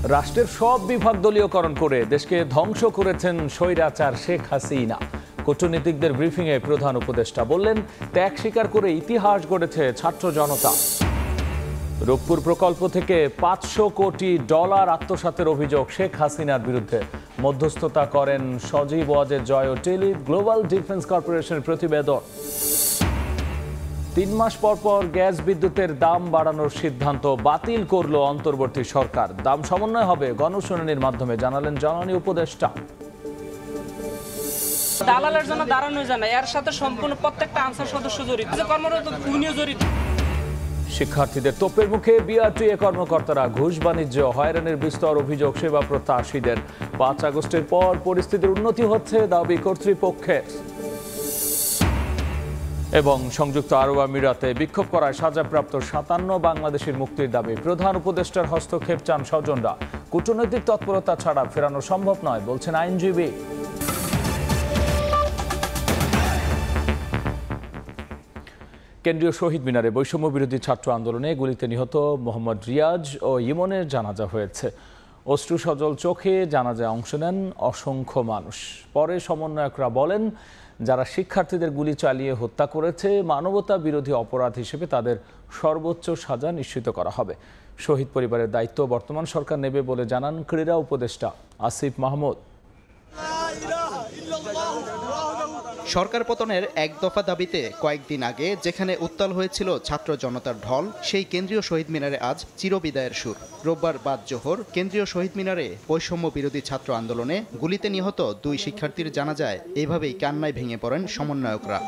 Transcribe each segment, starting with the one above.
রাষ্ট্রের সব বিভাগ দলীয়করণ করে দেশকে ধ্বংস করেছেন স্বৈরাচার শেখ হাসিনা। কূটনীতিকদের ব্রিফিংয়ে প্রধান উপদেষ্টা বললেন, ত্যাগ স্বীকার করে ইতিহাস গড়েছে ছাত্র জনতা। রূপপুর প্রকল্প থেকে $500 কোটি আত্মসাতের অভিযোগ শেখ হাসিনার বিরুদ্ধে। মধ্যস্থতা করেন সজীব ওয়াজেদ জয় ও টেলি গ্লোবাল ডিফেন্স কর্পোরেশনের প্রতিবেদন। 3 মাস পর পর গ্যাস বিদ্যুতের দাম বাড়ানোর সিদ্ধান্ত বাতিল করল অন্তর্বর্তী সরকার। দাম সমন্বয় হবে গণশুনানির মাধ্যমে, জানালেন জ্বালানি উপদেষ্টা। দালালের জন্য দাঁড়ানো যায় না, এর সাথে সম্পূর্ণ প্রত্যেকটা আনসার সদস্য জড়িত, কর্মরত উনিও জড়িত। শিক্ষার্থীদের তোপের মুখে বিআরটিএ কর্মকর্তারা। ঘুষ বাণিজ্য, হয়রানির বিস্তর অভিযোগ সেবা প্রত্যাশীদের। 5 আগস্টের পর পরিস্থিতির উন্নতি হচ্ছে দাবি কর্তৃপক্ষের। এবং সংযুক্ত আরব আমিরাতে বিক্ষোভ করায় সাজাপ্রাপ্ত 57 বাংলাদেশের মুক্তির দাবি। প্রধান উপদেষ্টার হস্তক্ষেপ চান স্বজনরা। কূটনৈতিক তৎপরতা ছাড়া ফেরানো সম্ভব নয়, বলছেন আইনজীবী। কেন্দ্রীয় শহীদ মিনারে বৈষম্য বিরোধী ছাত্র আন্দোলনে গুলিতে নিহত মোহাম্মদ রিয়াজ ও ইমনের জানাজা হয়েছে। অশ্রু সজল চোখে জানাজায় অংশ নেন অসংখ্য মানুষ। পরে সমন্বয়করা বলেন, যারা শিক্ষার্থীদের গুলি চালিয়ে হত্যা করেছে, মানবতা বিরোধী অপরাধ হিসেবে তাদের সর্বোচ্চ সাজা নিশ্চিত করা হবে। শহীদ পরিবারের দায়িত্ব বর্তমান সরকার নেবে বলে জানান ক্রীড়া উপদেষ্টা আসিফ মাহমুদ। সরকার পতনের এক দফা দাবিতে কয়েকদিন আগে যেখানে উত্তাল হয়েছিল ছাত্র জনতার ঢল, সেই কেন্দ্রীয় শহীদ মিনারে আজ চিরবিদায়ের সুর। রোববার বাদ জোহর কেন্দ্রীয় শহীদ মিনারে বৈষম্য বিরোধী ছাত্র আন্দোলনে গুলিতে নিহত 2 শিক্ষার্থীর জানাজায় এইভাবেই কান্নায় ভেঙে পড়েন সমন্বয়করা।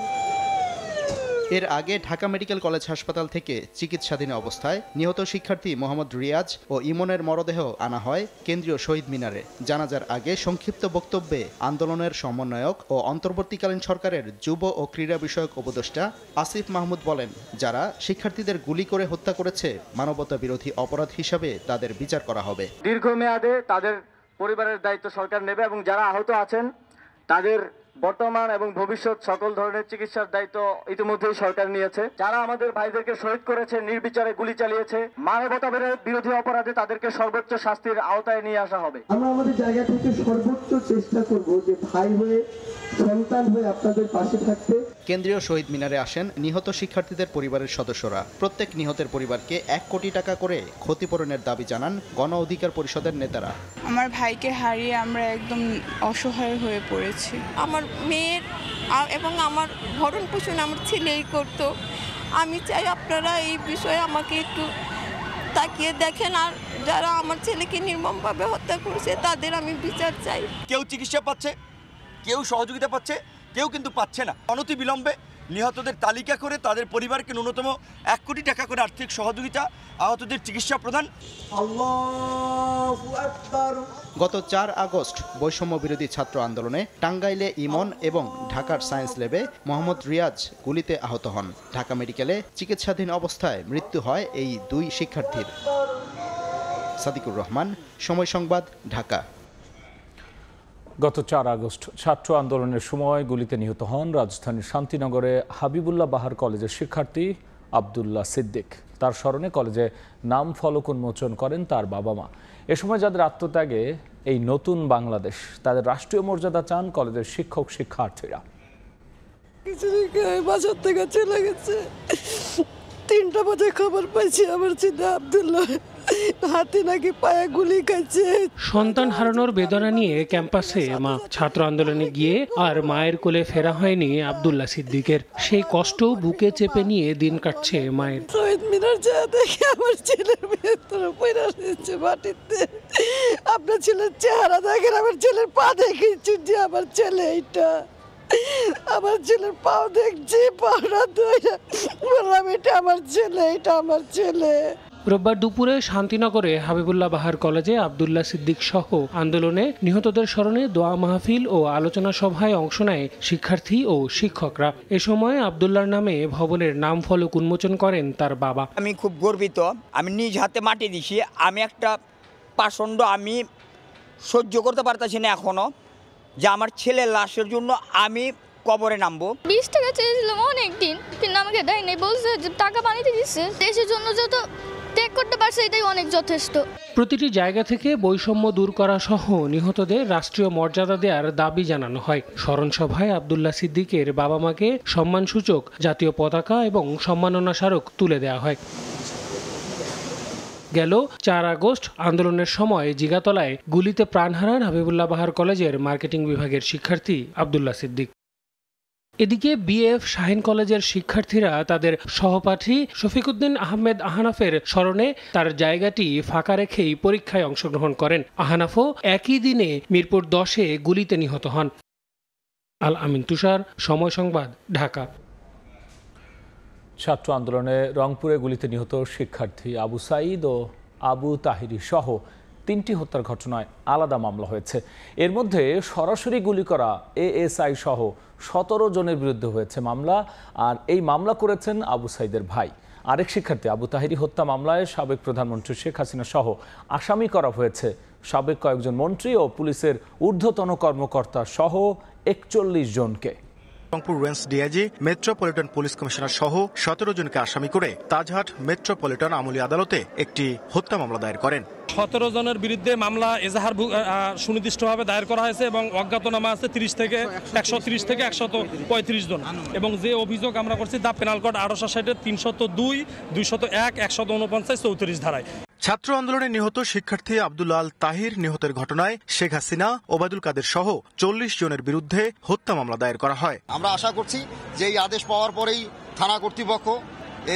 এর আগে ঢাকা মেডিকেল কলেজ হাসপাতাল থেকে চিকিৎসাধীন অবস্থায় নিহত শিক্ষার্থী মোহাম্মদ রিয়াজ ও ইমনের মরদেহ আনা হয় কেন্দ্রীয় শহীদ মিনারে। জানাজার আগে সংক্ষিপ্ত বক্তব্যে আন্দোলনের সমন্বয়ক ও অন্তর্বর্তীকালীন সরকারের যুব ও ক্রীড়া বিষয়ক উপদেষ্টা আসিফ মাহমুদ বলেন, যারা শিক্ষার্থীদের গুলি করে হত্যা করেছে, মানবতা বিরোধী অপরাধ হিসাবে তাদের বিচার করা হবে। দীর্ঘমেয়াদে তাদের পরিবারের দায়িত্ব সরকার নেবে এবং যারা আহত আছেন তাদের বর্তমান এবং ভবিষ্যৎ সকল ধরনের চিকিৎসার দায়িত্ব ইতিমধ্যেই সরকার নিয়েছে। যারা আমাদের ভাইদেরকে শহীদ করেছে, নির্বিচারে গুলি চালিয়েছে, মানবতা বিরোধী অপরাধে তাদেরকে সর্বোচ্চ শাস্তির আওতায় নিয়ে আসা হবে। আমরা আমাদের জায়গা থেকে সর্বোচ্চ চেষ্টা করব যে ভাই হয়ে, সন্তান হয়ে আপনাদের পাশে থাকতে। কেন্দ্রীয় শহীদ মিনারে আসেন নিহত শিক্ষার্থীদের পরিবারের সদস্যরা। প্রত্যেক নিহতের পরিবারকে $1 কোটি করে ক্ষতিপূরণের দাবি জানান গণ অধিকার পরিষদের নেতারা। আমার ভাইকে হারিয়ে আমরা একদম অসহায় হয়ে পড়েছি। আমার মেয়ের এবং আমার ভরণ পোষণ আমার ছেলেই করতো। আমি চাই আপনারা এই বিষয়ে আমাকে একটু তাকিয়ে দেখেন, আর যারা আমার ছেলেকে নির্মমভাবে হত্যা করেছে তাদের আমি বিচার চাই। কেউ চিকিৎসা পাচ্ছে, কেউ সহযোগিতা পাচ্ছে, কেউ কিন্তু পাচ্ছে না। অনতিবিলম্বে নিহতদের তালিকা করে তাদের পরিবারকে ন্যূনতম $1 কোটি করে আর্থিক সহযোগিতা, আহতদের চিকিৎসা প্রদান। গত 4 আগস্ট বৈষম্য বিরোধী ছাত্র আন্দোলনে টাঙ্গাইলে ইমন এবং ঢাকার সায়েন্স ল্যাবে মোহাম্মদ রিয়াজ গুলিতে আহত হন। ঢাকা মেডিকেলে চিকিৎসাধীন অবস্থায় মৃত্যু হয় এই 2 শিক্ষার্থীর। সাদিকুর রহমান, সময় সংবাদ, ঢাকা। গত 4 আগস্ট ছাত্র আন্দোলনের সময় গুলিতে নিহত হন রাজধানীর শান্তিনগরে হাবিবুল্লাহ বাহার কলেজের শিক্ষার্থী আব্দুল্লাহ সিদ্দিক। তার স্মরণে কলেজে নাম ফলক উন্মোচন করেন তার বাবা মা। এ সময় যাদের আত্মত্যাগে এই নতুন বাংলাদেশ, তাদের রাষ্ট্রীয় মর্যাদা চান কলেজের শিক্ষক শিক্ষার্থীরা। বাসার থেকে চলে গেছে, 3টা বাজে খবর পাইছি আমার ছেলে আব্দুল্লাহ হাতে নাকি পায়ে গুলি খাচ্ছে। সন্তান হারানোর বেদনা নিয়ে ক্যাম্পাসে মা। ছাত্র আন্দোলনে গিয়ে আর মায়ের কোলে ফেরা হয়নি আব্দুল্লাহ সিদ্দিকের। সেই কষ্ট বুকে চেপে নিয়ে দিন কাটছে মায়ের। শহীদ মিনার যা দেখে আমার ছেলের ভেতরে পড়ে রয়েছে মাটিতে। আপনার ছেলের চেহারা দেখেন, আমার ছেলের পা দেখেছি, যে আমার ছেলে এইটা, আমার ছেলের পাও দেখছি, পাওয়া ধরে বললাম এটা আমার ছেলে, এটা আমার ছেলে। রোববার দুপুরে শান্তিনগরে হাবিবুল্লাহ বাহার কলেজে আব্দুল্লাহ সিদ্দিক সহ আন্দোলনে নিহতদের স্মরণে দোয়া মাহফিল ও আলোচনা সভায় অংশ নেয় শিক্ষার্থী ও শিক্ষকরা। এ সময় আব্দুল্লাহর নামে ভবনের নাম ফলক উন্মোচন করেন তার বাবা। আমি খুব গর্বিত, আমি নিজ হাতে মাটি দিছি। আমি একটা পাষণ্ড আমি সহ্য করতে পারতেছি না এখনো, যে আমার ছেলের লাশের জন্য আমি কবরে নামবো। 20 টাকা চেয়েছিলাম অনেক দিন, কিন্তু আমাকে দেয় নাই, বলছে যে টাকা পানিতে দিচ্ছে। দেশের জন্য যত ত্যাগ করতে পারছে, এটাই অনেক যথেষ্ট। প্রতিটি জায়গা থেকে বৈষম্য দূর করা সহ নিহতদের রাষ্ট্রীয় মর্যাদা দেওয়ার দাবি জানানো হয়। স্মরণ সভায় আব্দুল্লাহ সিদ্দিকের বাবা মাকে সম্মানসূচক জাতীয় পতাকা এবং সম্মাননা স্মারক তুলে দেওয়া হয়। গেল 4 আগস্ট আন্দোলনের সময় জিগাতলায় গুলিতে প্রাণ হারান হাবিবুল্লাহ বাহার কলেজের মার্কেটিং বিভাগের শিক্ষার্থী আব্দুল্লাহ সিদ্দিক। এদিকে বিএফ শাহিন কলেজের শিক্ষার্থীরা তাদের সহপাঠী শফিকুদ্দিন আহমেদ আহনাফের স্মরণে তার জায়গাটি ফাঁকা রেখেই পরীক্ষায় অংশগ্রহণ করেন। আহনাফও একই দিনে মিরপুর 10-এ গুলিতে নিহত হন। আল আমিন তুষার, সময় সংবাদ, ঢাকা। ছাত্র আন্দোলনে রংপুরে গুলিতে নিহত শিক্ষার্থী আবু সাঈদ ও আবু তাহিরি সহ 3টি হত্যার ঘটনায় আলাদা মামলা হয়েছে। এর মধ্যে সরাসরি গুলি করা এএসআই সহ 17 জনের বিরুদ্ধে হয়েছে মামলা, আর এই মামলা করেছেন আবু সাঈদের ভাই। আরেক শিক্ষার্থী আবু তাহিরি হত্যা মামলায় সাবেক প্রধানমন্ত্রী শেখ হাসিনা সহ আসামি করা হয়েছে সাবেক কয়েকজন মন্ত্রী ও পুলিশের ঊর্ধ্বতন কর্মকর্তা সহ 41 জনকে। Rangpur range DIG, metropolitan police commissioner সহ 17 জনকে আসামি করে তাজহাট মেট্রোপলিটন আমলি আদালতে একটি হত্যা মামলা দায়ের করেন। 17 জনের বিরুদ্ধে মামলা এজাহার সুনির্দিষ্টভাবে দায়ের করা হয়েছে এবং অজ্ঞাতনামা আছে 130 থেকে 135 জন, এবং যে অভিযোগ আমরা করছি দা পেনাল কোড 1860 302, 201, 149, 34 ধারায়। ছাত্র আন্দোলনে নিহত শিক্ষার্থী আব্দুল আল তাহির নিহতের ঘটনায় শেখ হাসিনা, ওবায়দুল কাদের সহ 40 জনের বিরুদ্ধে হত্যা মামলা দায়ের করা হয়। আমরা আশা করছি যে এই আদেশ পাওয়ার পরেই থানা কর্তৃপক্ষ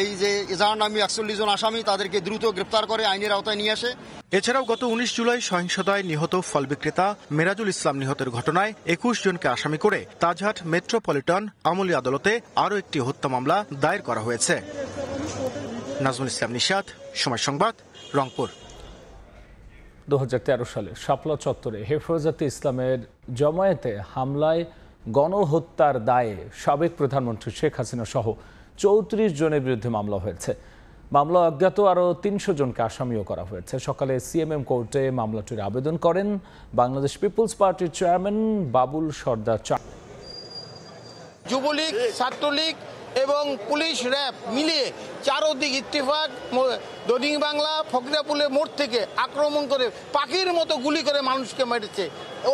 এই যে এজাহার নামী 41 জন আসামি তাদেরকে দ্রুত গ্রেপ্তার করে আইনের আওতায় নিয়ে আসে। এছাড়াও গত 19 জুলাই সহিংসতায় নিহত ফল বিক্রেতা মেরাজুল ইসলাম নিহতের ঘটনায় 21 জনকে আসামি করে তাজহাট মেট্রোপলিটন আমলি আদালতে আরও একটি হত্যা মামলা দায়ের করা হয়েছে। নাজমুল ইসলাম নিশাত, সময় সংবাদ, রংপুর। 2013 সালে শাপলা চত্বরে হেফাজতে ইসলামের জমায়েতে হামলায় গণহত্যার দায়ে সাবেক প্রধানমন্ত্রী শেখ হাসিনা সহ 34 জনের বিরুদ্ধে মামলা হয়েছে। মামলা অজ্ঞাত আরও 300 জনকে আসামিও করা হয়েছে। সকালে সিএমএম কোর্টে মামলাটির আবেদন করেন বাংলাদেশ পিপলস পার্টির চেয়ারম্যান বাবুল সর্দার। যুবলীগ, ছাত্রলীগ এবং পুলিশ র্যাব মিলিয়ে চারদিক ইত্তেফাক দডিং বাংলা ফকরিয়াপুলের মোড় থেকে আক্রমণ করে পাখির মতো গুলি করে মানুষকে মেরেছে।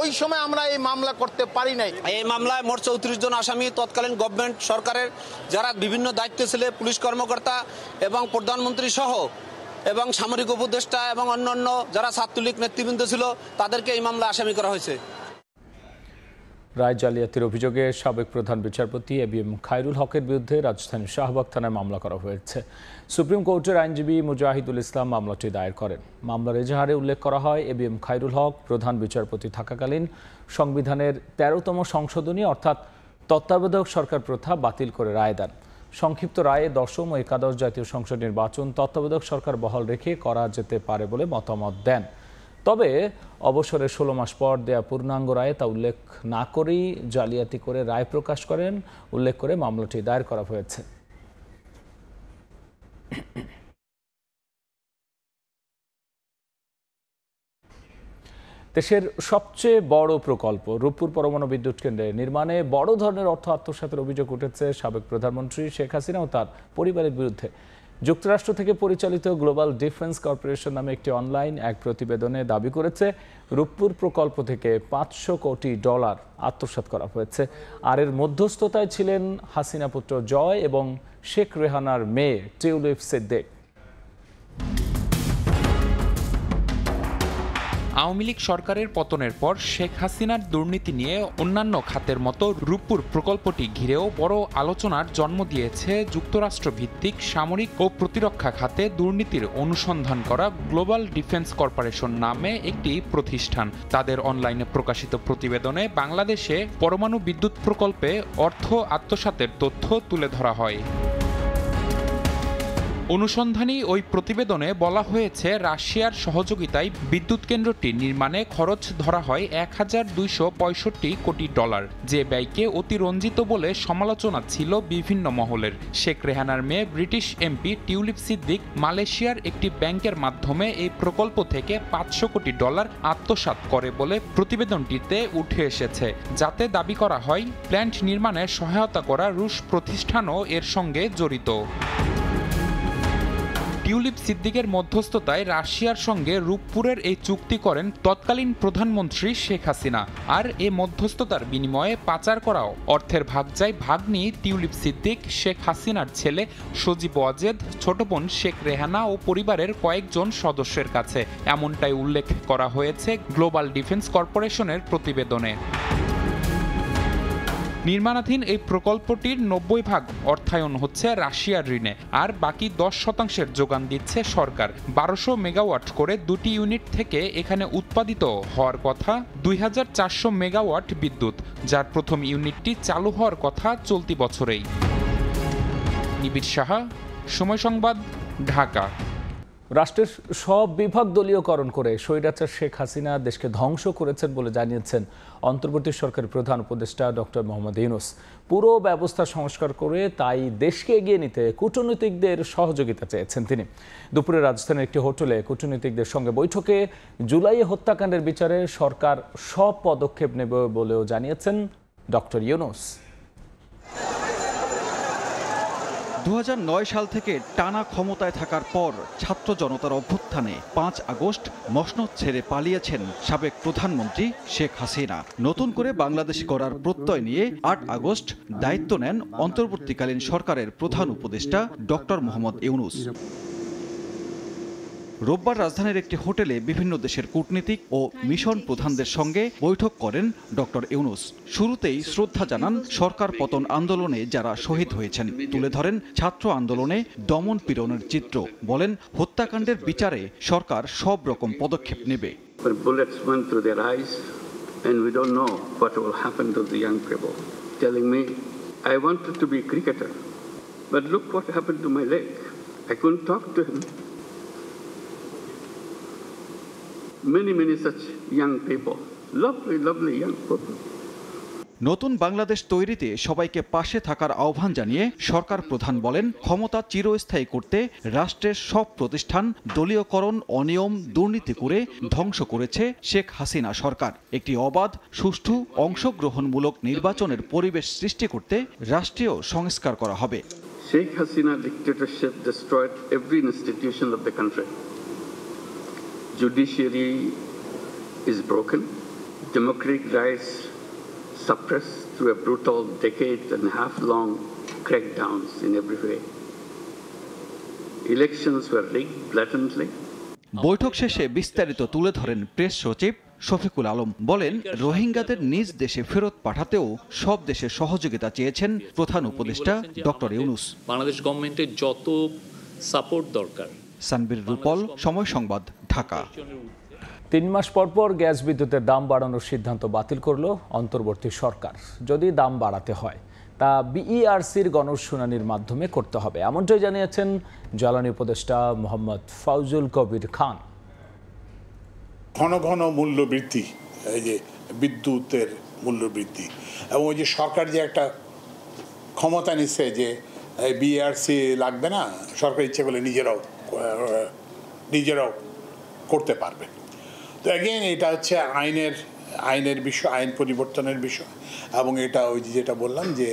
ওই সময় আমরা এই মামলা করতে পারি নাই। এই মামলায় মোট 34 জন আসামি তৎকালীন গভর্নমেন্ট সরকারের যারা বিভিন্ন দায়িত্বে ছিল, পুলিশ কর্মকর্তা এবং প্রধানমন্ত্রী সহ এবং সামরিক উপদেষ্টা এবং অন্যান্য যারা ছাত্রলীগ নেতৃবৃন্দ ছিল তাদেরকে এই মামলা আসামি করা হয়েছে। রায় জালিয়াতির অভিযোগে সাবেক প্রধান বিচারপতি এবিএম খায়রুল হকের বিরুদ্ধে রাজধানীর শাহবাগ থানায় মামলা করা হয়েছে। সুপ্রিম কোর্টের আইনজীবী মুজাহিদুল ইসলাম মামলাটি দায়ের করেন। মামলার এজাহারে উল্লেখ করা হয়, এবিএম খায়রুল হক প্রধান বিচারপতি থাকাকালীন সংবিধানের 13তম সংশোধনী অর্থাৎ তত্ত্বাবধায়ক সরকার প্রথা বাতিল করে রায় দেন। সংক্ষিপ্ত রায়ে 10ম ও 11শ জাতীয় সংসদ নির্বাচন তত্ত্বাবধায়ক সরকার বহাল রেখে করা যেতে পারে বলে মতামত দেন। তবে অবসরের 16 মাস পর দেয়া পূর্ণাঙ্গ রায়ে তা উল্লেখ না করেই জালিয়াতি করে রায় প্রকাশ করেন উল্লেখ করে মামলাটি দায়ের করা হয়েছে। দেশের সবচেয়ে বড় প্রকল্প রূপপুর পরমাণু বিদ্যুৎ কেন্দ্রের নির্মাণে বড় ধরনের অর্থ আত্মসাতের অভিযোগ উঠেছে সাবেক প্রধানমন্ত্রী শেখ হাসিনা ও তার পরিবারের বিরুদ্ধে। যুক্তরাষ্ট্র থেকে পরিচালিত গ্লোবাল ডিফেন্স কর্পোরেশন নামে একটি অনলাইন এক প্রতিবেদনে দাবি করেছে রূপপুর প্রকল্প থেকে $500 কোটি আত্মসাৎ করা হয়েছে। আর এর মধ্যস্থতায় ছিলেন হাসিনা পুত্র জয় এবং শেখ রেহানার মেয়ে টিউলিপ সিদ্দিক। আওয়ামী লীগ সরকারের পতনের পর শেখ হাসিনার দুর্নীতি নিয়ে অন্যান্য খাতের মতো রূপপুর প্রকল্পটি ঘিরেও বড় আলোচনার জন্ম দিয়েছে যুক্তরাষ্ট্র ভিত্তিক সামরিক ও প্রতিরক্ষা খাতে দুর্নীতির অনুসন্ধান করা গ্লোবাল ডিফেন্স কর্পোরেশন নামে একটি প্রতিষ্ঠান। তাদের অনলাইনে প্রকাশিত প্রতিবেদনে বাংলাদেশে পরমাণু বিদ্যুৎ প্রকল্পে অর্থ আত্মসাতের তথ্য তুলে ধরা হয়। অনুসন্ধানী ওই প্রতিবেদনে বলা হয়েছে, রাশিয়ার সহযোগিতায় বিদ্যুৎ কেন্দ্রটি নির্মাণে খরচ ধরা হয় $1265 কোটি, যে ব্যয়কে অতিরঞ্জিত বলে সমালোচনা ছিল বিভিন্ন মহলের। শেখ রেহানার মেয়ে ব্রিটিশ এমপি টিউলিপ সিদ্দিক মালয়েশিয়ার একটি ব্যাংকের মাধ্যমে এই প্রকল্প থেকে $500 কোটি আত্মসাৎ করে বলে প্রতিবেদনটিতে উঠে এসেছে, যাতে দাবি করা হয় প্ল্যান্ট নির্মাণে সহায়তা করা রুশ প্রতিষ্ঠানও এর সঙ্গে জড়িত। টিউলিপ সিদ্দিকের মধ্যস্থতায় রাশিয়ার সঙ্গে রূপপুরের এই চুক্তি করেন তৎকালীন প্রধানমন্ত্রী শেখ হাসিনা। আর এ মধ্যস্থতার বিনিময়ে পাচার করাও অর্থের ভাগ যায় ভাগ্নি টিউলিপ সিদ্দিক, শেখ হাসিনার ছেলে সজীব ওয়াজেদ, ছোট বোন শেখ রেহানা ও পরিবারের কয়েকজন সদস্যের কাছে। এমনটাই উল্লেখ করা হয়েছে গ্লোবাল ডিফেন্স কর্পোরেশনের প্রতিবেদনে। নির্মাণাধীন এই প্রকল্পটির 90% অর্থায়ন হচ্ছে রাশিয়ার ঋণে, আর বাকি 10% যোগান দিচ্ছে সরকার। 1200 মেগাওয়াট করে 2টি ইউনিট থেকে এখানে উৎপাদিত হওয়ার কথা 2400 মেগাওয়াট বিদ্যুৎ, যার প্রথম ইউনিটটি চালু হওয়ার কথা চলতি বছরেই। নিবিড় সাহা, সময় সংবাদ, ঢাকা। রাষ্ট্রের সব বিভাগ দলীয়করণ করে স্বৈরাচার শেখ হাসিনা দেশকে ধ্বংস করেছেন বলে জানিয়েছেন অন্তর্বর্তী সরকারের প্রধান উপদেষ্টা ডক্টর মোহাম্মদ ইউনূস। পুরো ব্যবস্থা সংস্কার করে তাই দেশকে এগিয়ে নিতে কূটনীতিকদের সহযোগিতা চেয়েছেন তিনি। দুপুরে রাজধানীর একটি হোটেলে কূটনীতিকদের সঙ্গে বৈঠকে জুলাইয়ে হত্যাকাণ্ডের বিচারে সরকার সব পদক্ষেপ নেবে বলেও জানিয়েছেন ডক্টর ইউনূস। 2009 সাল থেকে টানা ক্ষমতায় থাকার পর ছাত্র জনতার অভ্যুত্থানে 5 আগস্ট মসনদ ছেড়ে পালিয়েছেন সাবেক প্রধানমন্ত্রী শেখ হাসিনা। নতুন করে বাংলাদেশ গড়ার প্রত্যয় নিয়ে 8 আগস্ট দায়িত্ব নেন অন্তর্বর্তীকালীন সরকারের প্রধান উপদেষ্টা ডক্টর মোহাম্মদ ইউনূস। রোববার রাজধানীর একটি হোটেলে বিভিন্ন দেশের কূটনীতিক ও মিশন প্রধানদের সঙ্গে বৈঠক করেন ডক্টর ইউনূস। শুরুতেই শ্রদ্ধা জানান সরকার পতন আন্দোলনে যারা শহীদ হয়েছেন, তুলে ধরেন ছাত্র আন্দোলনে দমন পীড়নের চিত্র। বলেন হত্যাকাণ্ডের বিচারে সরকার সব রকম পদক্ষেপ নেবে। Many such young people, lovely young people. নতুন বাংলাদেশ তৈরিতে সবাইকে পাশে থাকার আহ্বান জানিয়ে সরকার প্রধান বলেন ক্ষমতা চিরস্থায়ী করতে রাষ্ট্রের সব প্রতিষ্ঠান দলীয়করণ, অনিয়ম, দুর্নীতি করে ধ্বংস করেছে শেখ হাসিনা সরকার। একটি অবাধ, সুষ্ঠু, অংশগ্রহণমূলক নির্বাচনের পরিবেশ সৃষ্টি করতে রাষ্ট্রীয় সংস্কার করা হবে। Sheikh Hasina dictatorship destroyed every institution of the country. Judiciary is broken, democratic rights suppressed through a brutal decade-and-a-half-long crackdowns in every way. Elections were rigged blatantly. বৈঠক শেষে বিস্তারিত তুলে ধরেন প্রেস সচিব শফিকুল আলম। বলেন রোহিঙ্গাদের নিজ দেশে ফেরত পাঠাতেও সব দেশের সহযোগিতা চেয়েছেন প্রধান উপদেষ্টা ডক্টর ইউনূস। বাংলাদেশ গভর্নমেন্টের যত সাপোর্ট দরকার। সানবীর রূপল, সময় সংবাদ, ঢাকা। 3 মাস পর গ্যাস বিদ্যুতের দাম বাড়ানোর সিদ্ধান্ত বাতিল করল অন্তর্বর্তী সরকার। যদি দাম বাড়াতে হয় তা বিইআরসির গণশুনানির মাধ্যমে করতে হবে, এমনটাই জানিয়েছেন জ্বালানি উপদেষ্টা মোহাম্মদ ফাউজুল কবির খান। ঘন ঘন মূল্য বৃদ্ধি, এই যে বিদ্যুতের মূল্য বৃদ্ধি, এবং ওই যে সরকার যে একটা ক্ষমতা নিচ্ছে যে বিইআরসি লাগবে না, সরকার ইচ্ছে করলে নিজেরাও করতে পারবে। তো এগেইন এটা হচ্ছে আইনের বিষয়, আইন পরিবর্তনের বিষয়, এবং এটা ওই যেটা বললাম যে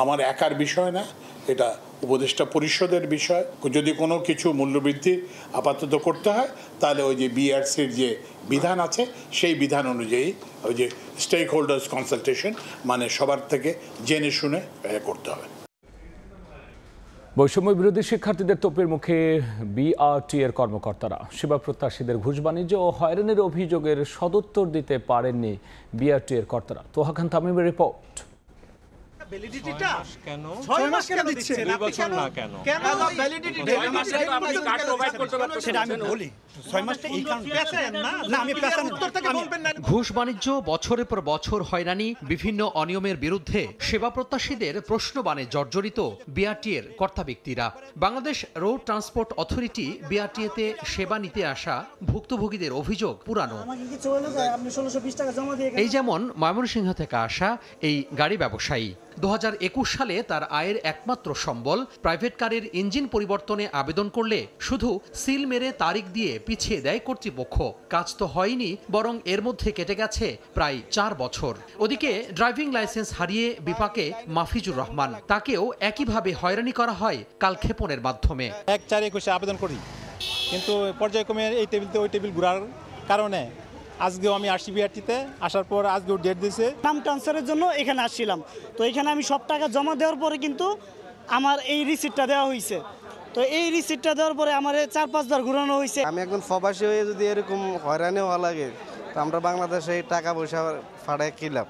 আমার একার বিষয় না, এটা উপদেষ্টা পরিষদের বিষয়। যদি কোনো কিছু মূল্যবৃদ্ধি আপাতত করতে হয় তাহলে ওই যে বিআরসির যে বিধান আছে সেই বিধান অনুযায়ী ওই যে স্টেক হোল্ডার্স কনসালটেশন, মানে সবার থেকে জেনে শুনে করতে হবে। বৈষম্য বিরোধী শিক্ষার্থীদের তোপের মুখে বিআরটি এর কর্মকর্তারা। সেবা প্রত্যাশীদের ঘুষ বাণিজ্য ও হয়রানির অভিযোগের সদুত্তর দিতে পারেননি বিআরটি এর কর্তারা। তোহা খান তামিমের রিপোর্ট। ভ্যালিডিটিটা কেন 6 মাস কেন দিচ্ছেন? 2 বছর না কেন? কেন ভ্যালিডিটি 6 মাসে তো আপনি কার্ড প্রোভাইড করতে পারতেছেন, সেটা আমি বলি। 6 মাসটা এই কারণে পেছেন না, না আমি পেছেন উত্তর থেকে বলবেন না। ঘুষ বাণিজ্য, বছরের পর বছর হয়রানি, বিভিন্ন অনিয়মের বিরুদ্ধে সেবা প্রত্যাশীদের প্রশ্নবাণে জর্জরিত বিআরটি এর কর্তা ব্যক্তিরা। Bangladesh road transport authority BRT তে সেবা নিতে আসা ভুক্তভোগীদের অভিযোগ পুরানো। এই যেমন ময়মনসিংহ থেকে আসা এই গাড়ি ব্যবসায়ী 2021 সালে তার আয়ের একমাত্র সম্বল প্রাইভেট কারের ইঞ্জিন পরিবর্তনে আবেদন করলে শুধু সিল মেরে তারিখ দিয়ে পিছিয়ে দেয় কর্তৃপক্ষ। কাজ তো হয়নি, বরং এর মধ্যে কেটে গেছে প্রায় 4 বছর। ওদিকে ড্রাইভিং লাইসেন্স হারিয়ে বিপাকে মাফিজুর রহমান, তাকেও একইভাবে হয়রানি করা হয় কালক্ষেপণের মাধ্যমে। 1/4/21 আবেদন করি, কিন্তু পর্যায়ক্রমে এই টেবিল থেকে ওই টেবিল ঘোরার কারণে আজকেও আমি আসছি বিআরটিতে, আসার পর আজকেও ডেট দিয়েছে। নাম ট্রান্সফারের জন্য এখানে আসছিলাম, তো এখানে আমি সব টাকা জমা দেওয়ার পরে কিন্তু আমার এই রিসিপ্টটা দেওয়া হয়েছে। তো এই রিসিপ্টটা দেওয়ার পরে আমার 4-5 বার ঘুরানো হয়েছে। আমি একজন প্রবাসী হয়ে যদি এরকম হয়রানি হওয়া লাগে, তো আমরা বাংলাদেশে টাকা পয়সা ফাটায় কি লাভ।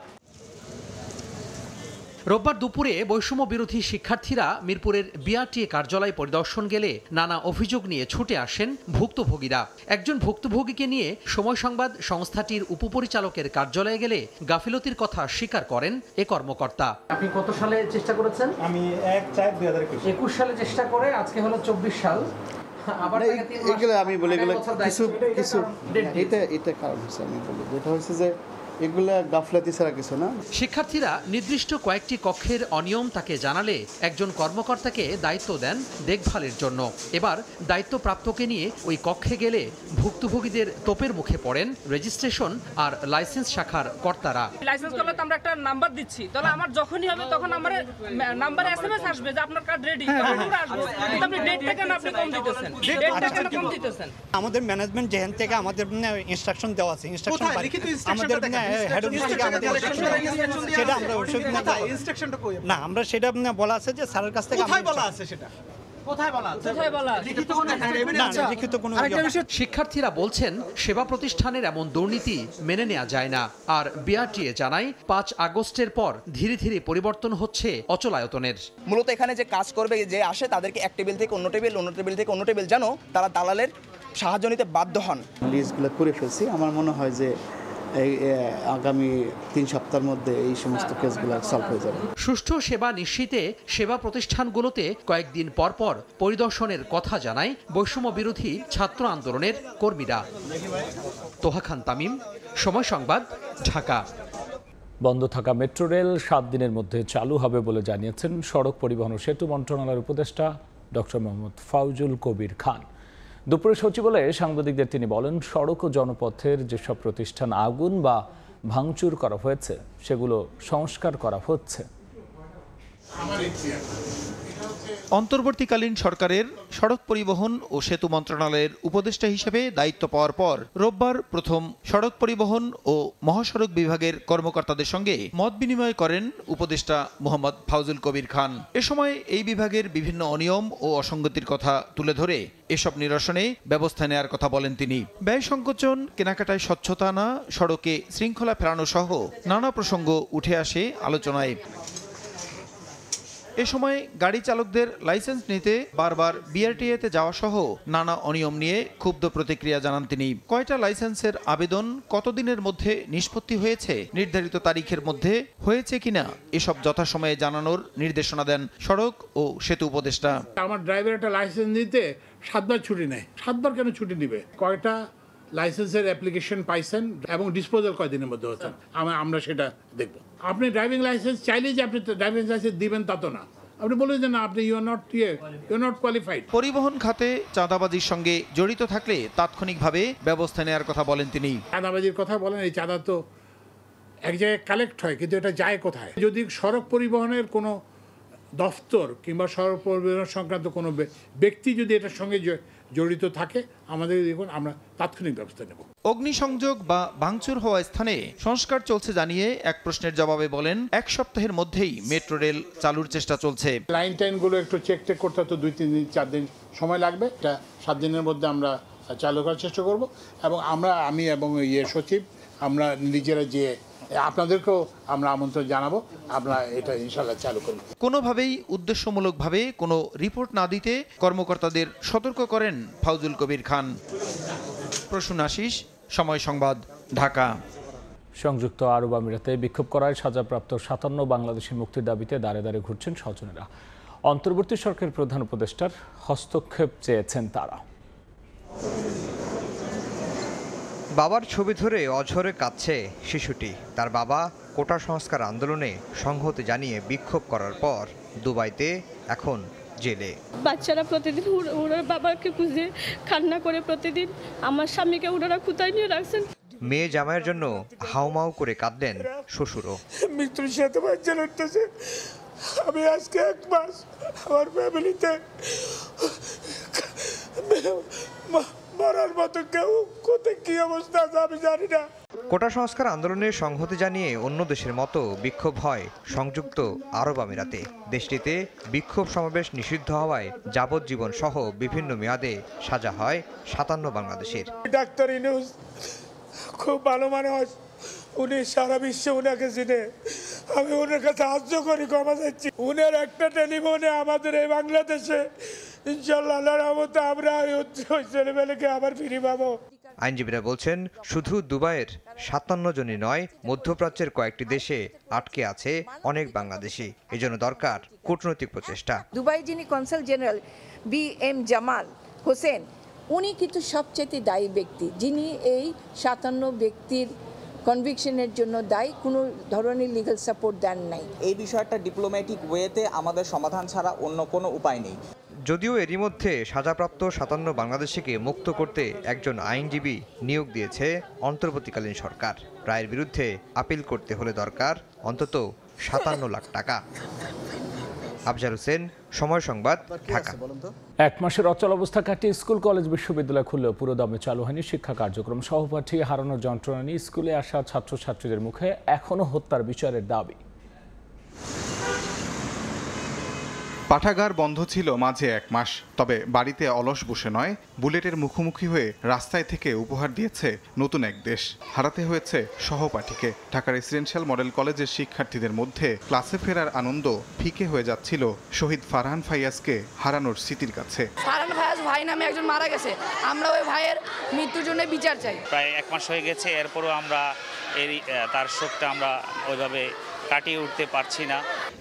রোববার দুপুরে বৈষম্য বিরোধী শিক্ষার্থীরা মিরপুরের বিআরটিএ কার্যালয় পরিদর্শন গেলে নানা অভিযোগ নিয়ে ছুটে আসেন ভুক্তভোগীরা। একজন ভুক্তভোগীকে নিয়ে সময় সংবাদ সংস্থাটির উপপরিচালকের কার্যালয়ে গেলে গাফিলতির কথা স্বীকার করেন এ কর্মকর্তা। আপনি কত সালে চেষ্টা করেছেন? আমি 1/4/2021 সালে চেষ্টা করে আজকে হলো 24 সাল। এগুলো আমি বলে গেলে কিছু এটা কারণ হচ্ছে, আমি বলি যেটা হচ্ছে যে এগুলা গাফলাতি ছাড়া কিছু না। শিক্ষার্থীরা নির্দিষ্ট কয়েকটি কক্ষের অনিয়ম তাকে জানালে একজন কর্মকর্তাকে দায়িত্ব দেন দেখভালের জন্য। এবার দায়িত্বপ্রাপ্তকে নিয়ে ওই কক্ষে গেলে ভুক্তভোগীদের তোপের মুখে পড়েন রেজিস্ট্রেশন আর লাইসেন্স শাখার কর্তারা। লাইসেন্স করলে তো আমরা একটা নাম্বার দিচ্ছি, তাহলে আমার যখনই হবে তখন আমার নাম্বারে এসএমএস আসবে যে আপনার কার্ড রেডি, তখন আসবে। কিন্তু আপনি ডেটটা কেন আপনি কম দিতেছেন? ডেটটা কেন কম দিতেছেন? আমাদের ম্যানেজমেন্ট যেখান থেকে আমাদের ইনস্ট্রাকশন দেওয়া আছে, ইনস্ট্রাকশন আমাদের হেড অফিস থেকে আমাদের সেটা আমরা না, আমরা সেটা বলা আছে যে স্যারের কাছ থেকে বলা আছে। সেটা শিক্ষার্থীরা বলছেন সেবা প্রতিষ্ঠানের এমন দুর্নীতি মেনে নেওয়া যায় না। আর বিআরটিএ জানায় 5 আগস্টের পর ধীরে ধীরে পরিবর্তন হচ্ছে অচলায়তনের। মূলত এখানে যে কাজ করবে, যে আসে তাদেরকে এক টেবিল থেকে অন্য টেবিল, অন্য টেবিল থেকে অন্য টেবিল, যেন তারা দালালের সাহায্য নিতে বাধ্য হন। লিস্টগুলো করে ফেলছি, আমার মনে হয় যে এই আগামী 3 সপ্তাহের মধ্যে এই সমস্ত কেসগুলো সলভ হয়ে যাবে। সুষ্ঠু সেবা নিশ্চিতে সেবা প্রতিষ্ঠানগুলোতে কয়েকদিন পর পর পরিদর্শনের কথা জানায় বৈষম্য বিরোধী ছাত্র আন্দোলনের কর্মীরা। তোহা খান তামিম, সময় সংবাদ, ঢাকা। বন্ধ থাকা মেট্রো রেল 7 দিনের মধ্যে চালু হবে বলে জানিয়েছেন সড়ক পরিবহন ও সেতু মন্ত্রণালয়ের উপদেষ্টা ডক্টর মোহাম্মদ ফাউজুল কবির খান। দুপুরে সচিবালয়ে সাংবাদিকদের তিনি বলেন, সড়ক ও জনপথের যেসব প্রতিষ্ঠান আগুন বা ভাঙচুর করা হয়েছে সেগুলো সংস্কার করা হচ্ছে। অন্তর্বর্তীকালীন সরকারের সড়ক পরিবহন ও সেতু মন্ত্রণালয়ের উপদেষ্টা হিসেবে দায়িত্ব পাওয়ার পর রোববার প্রথম সড়ক পরিবহন ও মহাসড়ক বিভাগের কর্মকর্তাদের সঙ্গে মত বিনিময় করেন উপদেষ্টা মোহাম্মদ ফাউজুল কবির খান। এ সময় এই বিভাগের বিভিন্ন অনিয়ম ও অসঙ্গতির কথা তুলে ধরে এসব নিরসনে ব্যবস্থা নেওয়ার কথা বলেন তিনি। ব্যয় সংকোচন, কেনাকাটায় স্বচ্ছতা আনা, সড়কে শৃঙ্খলা ফেরানো সহ নানা প্রসঙ্গ উঠে আসে আলোচনায়। এ সময় গাড়ি চালকদের লাইসেন্স নিতে বারবার বিআরটিএতে যাওয়া সহ নানা অনিয়ম নিয়ে ক্ষুব্ধ প্রতিক্রিয়া জানান তিনি। কয়টা লাইসেন্সের আবেদন কতদিনের মধ্যে নিষ্পত্তি হয়েছে, নির্ধারিত তারিখের মধ্যে হয়েছে কিনা এসব যথাসময়ে জানানোর নির্দেশনা দেন সড়ক ও সেতু উপদেষ্টা। আমার ড্রাইভার একটা লাইসেন্স নিতে 7 বার ছুটি নেয়, 7 বার কেন ছুটি দিবে? কয়টা লাইসেন্সের অ্যাপ্লিকেশন পাইছেন এবং ডিসপোজাল কয়দিনের মধ্যে হচ্ছেন, আমরা সেটা দেখব। আপনি ড্রাইভিং লাইসেন্স চাইলেই যে আপনি ড্রাইভিং লাইসেন্স দিবেন তা তো না। আপনি বলে যে না, আপনি ইউ আর নট কোয়ালিফাইড। পরিবহন খাতে চাঁদাবাজির সঙ্গে জড়িত থাকলে তাৎক্ষণিকভাবে ব্যবস্থা নেওয়ার কথা বলেন তিনি। চাঁদাবাজির কথা বলেন, এই চাঁদা তো এক জায়গায় কালেক্ট হয়, কিন্তু এটা যায় কোথায়? যদি সড়ক পরিবহনের কোনো দফতর কিংবা সড়ক পরিবহন সংক্রান্ত কোনো ব্যক্তি যদি এটার সঙ্গে জড়িত থাকে, আমাদের দেখুন আমরা তাৎক্ষণিক ব্যবস্থা নেব। অগ্নিসংযোগ বা ভাঙচুর হওয়া স্থানে সংস্কার চলছে জানিয়ে এক প্রশ্নের জবাবে বলেন, 1 সপ্তাহের মধ্যেই মেট্রো রেল চালুর চেষ্টা চলছে। লাইনগুলো একটু চেক করতে তো 2-3 দিন 4 দিন সময় লাগবে। এটা 7 দিনের মধ্যে আমরা চালু করার চেষ্টা করব এবং আমি এবং সচিব আমরা নিজেরা যে আপনাদেরকেও আমরা আমন্ত্রণ জানাবো, আমরা এটা ইনশাআল্লাহ চালু করব। কোনোভাবেই উদ্দেশ্যমূলকভাবে কোনো রিপোর্ট না দিতে কর্মকর্তাদের সতর্ক করেন ফাউজুল কবির খান। প্রসূন আশিস, সময় সংবাদ, ঢাকা। সংযুক্ত আরব আমিরাতে বিক্ষোভ করায় সাজাপ্রাপ্ত 57 বাংলাদেশি মুক্তির দাবিতে দাঁড়ে দাঁড়িয়ে ঘুরছেন স্বজনেরা। অন্তর্বর্তী সরকারের প্রধান উপদেষ্টার হস্তক্ষেপ চেয়েছেন তারা। বাবার ছবি ধরে অঝরে কাঁদছে শিশুটি। তার বাবা কোটা সংস্কার আন্দোলনে সংহতি জানিয়ে বিক্ষোভ করার পর দুবাইতে এখন জেলে। বাচ্চারা প্রতিদিন ওনার বাবাকে খুঁজে কান্না করে, প্রতিদিন আমার স্বামীকে ওনারা কোথায় নিয়ে রাখছেন। মেয়ে জামাইয়ের জন্য হাউমাউ করে কাঁদলেন শ্বশুরও। মৃত্যুর সাথে বাচ্চা লড়তেছে। আমি আজকে 1 মাস আমার ফ্যামিলিতে মরার মতো কেউ কোথায় কি অবস্থা আছে আমি জানি না। কোটা সংস্কার আন্দোলনে সংহতি জানিয়ে অন্য দেশের মতো বিক্ষোভ হয় সংযুক্ত আরব আমিরাতে। দেশটিতে বিক্ষোভ সমাবেশ নিষিদ্ধ হওয়ায় যাবজ্জীবন সহ বিভিন্ন মেয়াদে সাজা হয় 57 বাংলাদেশের। ডাক্তার ইউনূস খুব ভালো মানুষ, উনি সারা বিশ্বে উনাকে চিনে। আমি ওনার কাছে আর্য করি, ক্ষমা চাচ্ছি। উনার একটা টেলিফোনে আমাদের এই বাংলাদেশে ইনশাল্লাহ আল্লাহর রহমতে আমরা ওই ছেলেমেয়েকে আবার ফিরে পাবো। আইনজীবীরা বলছেন শুধু দুবাইয়ের 57 জনই নয়, মধ্যপ্রাচ্যের কয়েকটি দেশে আটকে আছে অনেক বাংলাদেশি। এজন্য দরকার কূটনৈতিক প্রচেষ্টা। দুবাই যিনি consul general BM Jamal Hossain, উনি কিন্তু সবচেয়ে দায়ী ব্যক্তি, যিনি এই 57 ব্যক্তির কনভিকশনের জন্য দায়ী। কোনো ধরনের লিগ্যাল সাপোর্ট দেন নাই। এই বিষয়টা ডিপ্লোম্যাটিক ওয়েতে আমাদের সমাধান ছাড়া অন্য কোনো উপায় নেই। যদিও এরই মধ্যে সাজাপ্রাপ্ত 57 বাংলাদেশিকে মুক্ত করতে একজন আইনজীবী নিয়োগ দিয়েছে অন্তর্বর্তীকালীন সরকার। রায়ের বিরুদ্ধে আপিল করতে হলে দরকার অন্তত 57 লাখ টাকা। আফজার হোসেন, সময় সংবাদ, ঢাকা। এক মাসের অচল অবস্থা কাটিয়ে স্কুল কলেজ বিশ্ববিদ্যালয় খুললেও পুরো দমে চালু হয়নি শিক্ষা কার্যক্রম। সহপাঠী হারানোর যন্ত্রণা নিয়ে স্কুলে আসা ছাত্রছাত্রীদের মুখে এখনও হত্যার বিচারের দাবি। পাঠাগার বন্ধ ছিল মাঝে 1 মাস, তবে বাড়িতে অলস বসে নয়, বুলেটের মুখোমুখি হয়ে রাস্তায় থেকে উপহার দিয়েছে নতুন এক দেশ। হারাতে হয়েছে সহপাঠীকে। ঢাকা রেসিডেন্সিয়াল মডেল কলেজের শিক্ষার্থীদের মধ্যে ক্লাসে ফেরার আনন্দ ফিকে হয়ে যাচ্ছিল শহীদ ফারহান ফাইয়াজকে হারানোর স্মৃতির কাছে। ফারহান ফাইয়াজ ভাই নামে একজন মারা গেছে, আমরা ওই ভাইয়ের মৃত্যুর জন্য বিচার চাই। প্রায় 1 মাস হয়ে গেছে, এরপরও আমরা তার শোকটা আমরা ওইভাবে কাটিয়ে উঠতে পারছি না।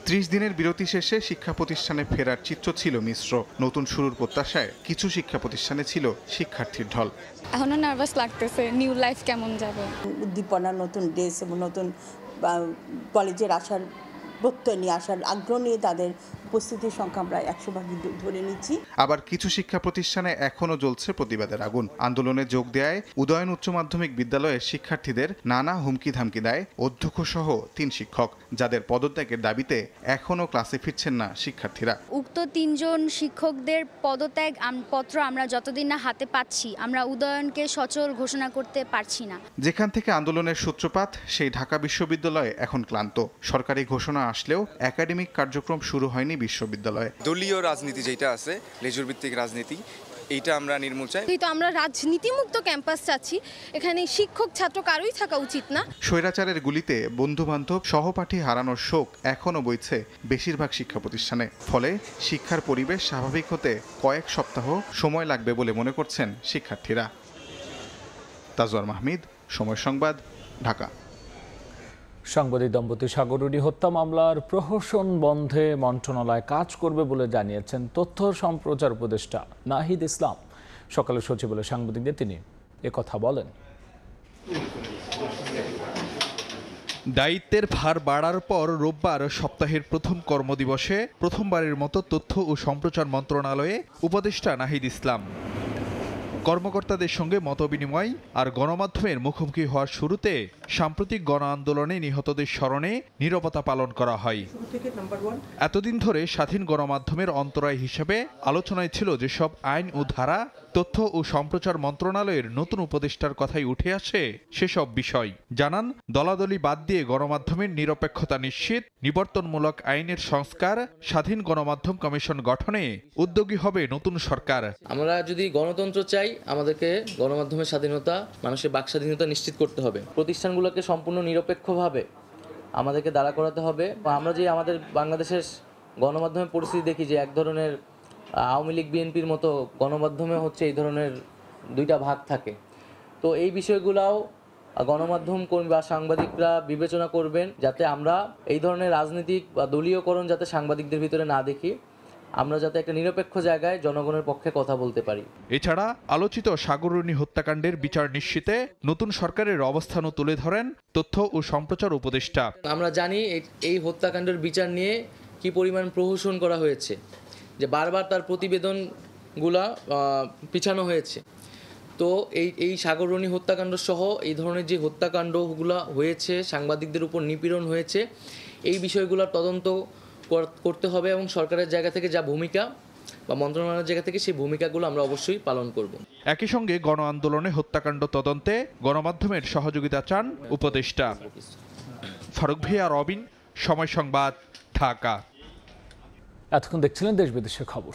30 দিনের বিরতি শেষে শিক্ষা প্রতিষ্ঠানে ফেরার চিত্র ছিল মিশ্র। নতুন শুরুর প্রত্যাশায় কিছু শিক্ষা প্রতিষ্ঠানে ছিল শিক্ষার্থীর ঢল। এখনো নার্ভাস লাগতেছে, নিউ লাইফ কেমন যাবে। উদ্দীপনা, নতুন ড্রেস এবং নতুন কলেজের আসার প্রত্যয় নিয়ে আসার আগ্রহ নিয়ে তাদের উপস্থিতির সংখ্যা আমরা 100% ধরে নিচ্ছি। আবার কিছু শিক্ষা প্রতিষ্ঠানে এখনও জ্বলছে প্রতিবাদের আগুন। আন্দোলনে যোগ দেয় উদয়ন উচ্চ মাধ্যমিক বিদ্যালয়ের শিক্ষার্থীদের নানা হুমকি ধামকি দেয় অধ্যক্ষ সহ 3 শিক্ষক, যাদের পদত্যাগের দাবিতে এখনও ক্লাসে ফিরছেন না শিক্ষার্থীরা। উক্ত 3 জন শিক্ষকদের পদত্যাগ পত্র আমরা যতদিন না হাতে পাচ্ছি, আমরা উদয়নকে সচল ঘোষণা করতে পারছি না। যেখান থেকে আন্দোলনের সূত্রপাত, সেই ঢাকা বিশ্ববিদ্যালয় এখন ক্লান্ত। সরকারি ঘোষণা আসলেও একাডেমিক কার্যক্রম শুরু হয়নি বিশ্ববিদ্যালয়ে। দলীয় রাজনীতি যেটা আছে, লেজুর ভিত্তিক রাজনীতি, এইটা আমরা নির্মূল চাই। তো আমরা রাজনীতিমুক্ত ক্যাম্পাস চাচ্ছি, এখানে শিক্ষক ছাত্র কারোই থাকা উচিত না। স্বৈরাচারের গুলিতে বন্ধু বান্ধব সহপাঠী হারানোর শোক এখনও বইছে বেশিরভাগ শিক্ষা প্রতিষ্ঠানে। ফলে শিক্ষার পরিবেশ স্বাভাবিক হতে কয়েক সপ্তাহ সময় লাগবে বলে মনে করছেন শিক্ষার্থীরা। তাজওয়ার মাহমিদ, সময় সংবাদ, ঢাকা। সাংবাদিক দম্পতি সাগরুডি হত্যা মামলার প্রহসন বন্ধে মন্ত্রণালয় কাজ করবে বলে জানিয়েছেন তথ্য সম্প্রচার উপদেষ্টা নাহিদ ইসলাম। সকালে সচিবালয়ে সাংবাদিকদের তিনি একথা বলেন। দায়িত্বের ভার বাড়ার পর রোববার সপ্তাহের প্রথম কর্মদিবসে প্রথমবারের মতো তথ্য ও সম্প্রচার মন্ত্রণালয়ে উপদেষ্টা নাহিদ ইসলাম কর্মকর্তাদের সঙ্গে মতবিনিময় আর গণমাধ্যমের মুখোমুখি হওয়ার শুরুতে সাম্প্রতিক গণ আন্দোলনে নিহতদের স্মরণে নীরবতা পালন করা হয়। এতদিন ধরে স্বাধীন গণমাধ্যমের অন্তরায় হিসেবে আলোচনায় ছিল যেসব আইন ও ধারা তথ্য ও সম্প্রচার মন্ত্রণালয়ের নতুন উপদেষ্টার কথাই উঠে আসে সেসব বিষয় জানান। দলাদলি বাদ দিয়ে গণমাধ্যমের নিরপেক্ষতা নিশ্চিত, নিবর্তনমূলক আইনের সংস্কার, স্বাধীন গণমাধ্যম কমিশন গঠনে উদ্যোগী হবে নতুন সরকার। আমরা যদি গণতন্ত্র চাই, আমাদেরকে গণমাধ্যমের স্বাধীনতা, মানুষের বাক স্বাধীনতা নিশ্চিত করতে হবে। প্রতিষ্ঠানগুলোকে সম্পূর্ণ নিরপেক্ষভাবে আমাদেরকে দাঁড়া করাতে হবে। আমরা যে আমাদের বাংলাদেশের গণমাধ্যমের পরিস্থিতি দেখি যে এক ধরনের আওয়ামী লীগ বিএনপির মতো গণমাধ্যমে হচ্ছে এই ধরনের 2টা ভাগ থাকে। তো এই বিষয়গুলোও গণমাধ্যম কর্মী বা সাংবাদিকরা বিবেচনা করবেন, যাতে আমরা এই ধরনের রাজনৈতিক বা দলীয়করণ যাতে সাংবাদিকদের ভিতরে না দেখি, আমরা যাতে একটা নিরপেক্ষ জায়গায় জনগণের পক্ষে কথা বলতে পারি। এছাড়া আলোচিত সাগররুনি হত্যাকাণ্ডের বিচার নিশ্চিতে নতুন সরকারের অবস্থানও তুলে ধরেন তথ্য ও সম্প্রচার উপদেষ্টা। আমরা জানি এই হত্যাকাণ্ডের বিচার নিয়ে কি পরিমাণ প্রহসন করা হয়েছে, যে বারবার তার প্রতিবেদনগুলা পিছানো হয়েছে। তো এই সাগররুনি হত্যাকাণ্ড সহ এই ধরনের যে হত্যাকাণ্ডগুলো হয়েছে, সাংবাদিকদের উপর নিপীড়ন হয়েছে, এই বিষয়গুলোর তদন্ত করতে হবে এবং সরকারের জায়গা থেকে যা ভূমিকা বা মন্ত্রণালয়ের জায়গা থেকে সেই ভূমিকাগুলো আমরা অবশ্যই পালন করব। একই সঙ্গে গণ আন্দোলনে হত্যাকাণ্ড তদন্তে গণমাধ্যমের সহযোগিতা চান উপদেষ্টা। ফারুক ভিয়া, রবিন, সময় সংবাদ, ঢাকা। এতক্ষণ দেখছিলেন দেশ বিদেশের খবর।